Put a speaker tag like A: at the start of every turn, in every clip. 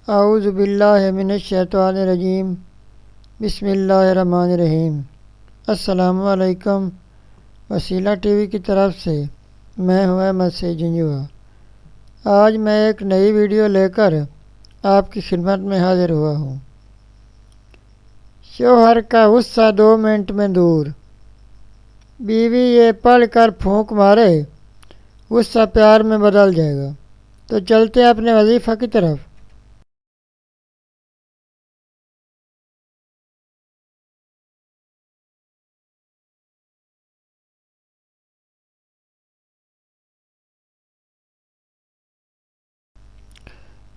A: اعوذ باللہ من الشیطان الرجیم بسم اللہ الرحمن الرحیم۔ السلام علیکم۔ وسیلہ ٹی وی کی طرف سے میں ہوں احمد سید جنجوعہ۔ آج میں ایک نئی ویڈیو لے کر آپ کی خدمت میں حاضر ہوا ہوں۔ شوہر کا غصہ 2 منٹ میں دور، بیوی یہ پڑھ کر پھونک مارے غصہ پیار میں بدل جائے گا۔ تو چلتے ہیں اپنے وظیفہ کی طرف۔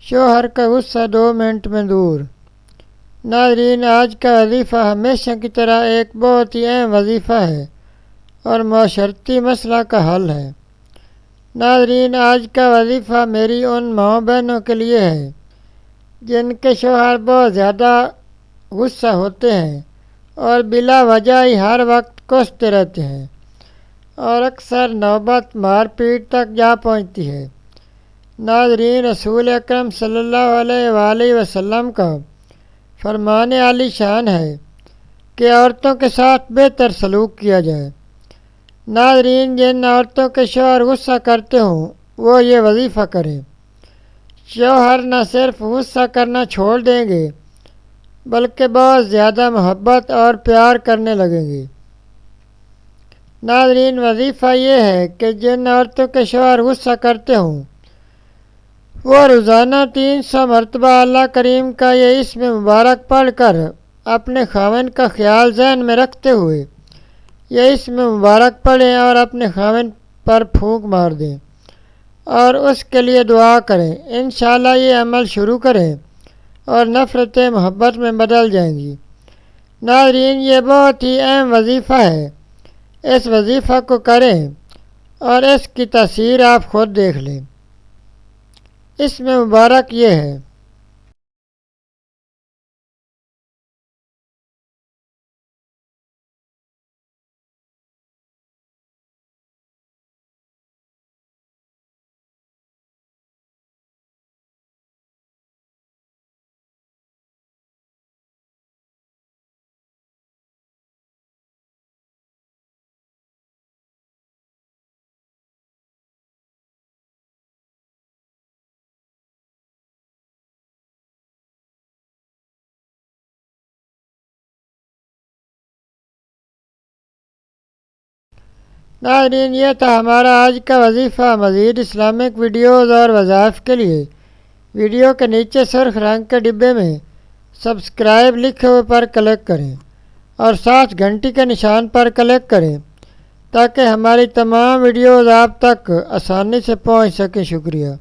A: شوہر کا غصہ 2 منٹ میں دور۔ ناظرین، آج کا وظیفہ ہمیشہ کی طرح ایک بہت ہی اہم وظیفہ ہے اور معاشرتی مسئلہ کا حل ہے۔ ناظرین، آج کا وظیفہ میری ان ماؤں بہنوں کے لیے ہے جن کے شوہر بہت زیادہ غصہ ہوتے ہیں اور بلا وجہ ہی ہر وقت کوستے رہتے ہیں اور اکثر نوبت مار پیٹ تک جا پہنچتی ہے۔ ناظرین، رسول اکرم صلی اللہ علیہ وآلہ وسلم کا فرمان عالی شان ہے کہ عورتوں کے ساتھ بہتر سلوک کیا جائے۔ ناظرین، جن عورتوں کے شوہر غصہ کرتے ہوں وہ یہ وظیفہ کریں۔ شوہر نہ صرف غصہ کرنا چھوڑ دیں گے بلکہ بہت زیادہ محبت اور پیار کرنے لگیں گے۔ ناظرین، وظیفہ یہ ہے کہ جن عورتوں کے شوہر غصہ کرتے ہوں وہ روزانہ 300 مرتبہ اللہ کریم کا یہ اسم مبارک پڑھ کر اپنے خاوند کا خیال ذہن میں رکھتے ہوئے یہ اسم مبارک پڑھیں اور اپنے خاوند پر پھونک مار دیں اور اس کے لیے دعا کریں۔ انشاءاللہ یہ عمل شروع کریں اور نفرتیں محبت میں بدل جائیں گی۔ ناظرین، یہ بہت ہی اہم وظیفہ ہے، اس وظیفہ کو کریں اور اس کی تاثیر آپ خود دیکھ لیں۔ اس میں مبارک یہ ہے: ناظرین، یہ تھا ہمارا آج کا وظیفہ۔ مزید اسلامک ویڈیوز اور وظائف کے لیے ویڈیو کے نیچے سرخ رنگ کے ڈبے میں سبسکرائب لکھے ہوئے پر کلک کریں اور ساتھ گھنٹی کے نشان پر کلک کریں تاکہ ہماری تمام ویڈیوز آپ تک آسانی سے پہنچ سکیں۔ شکریہ۔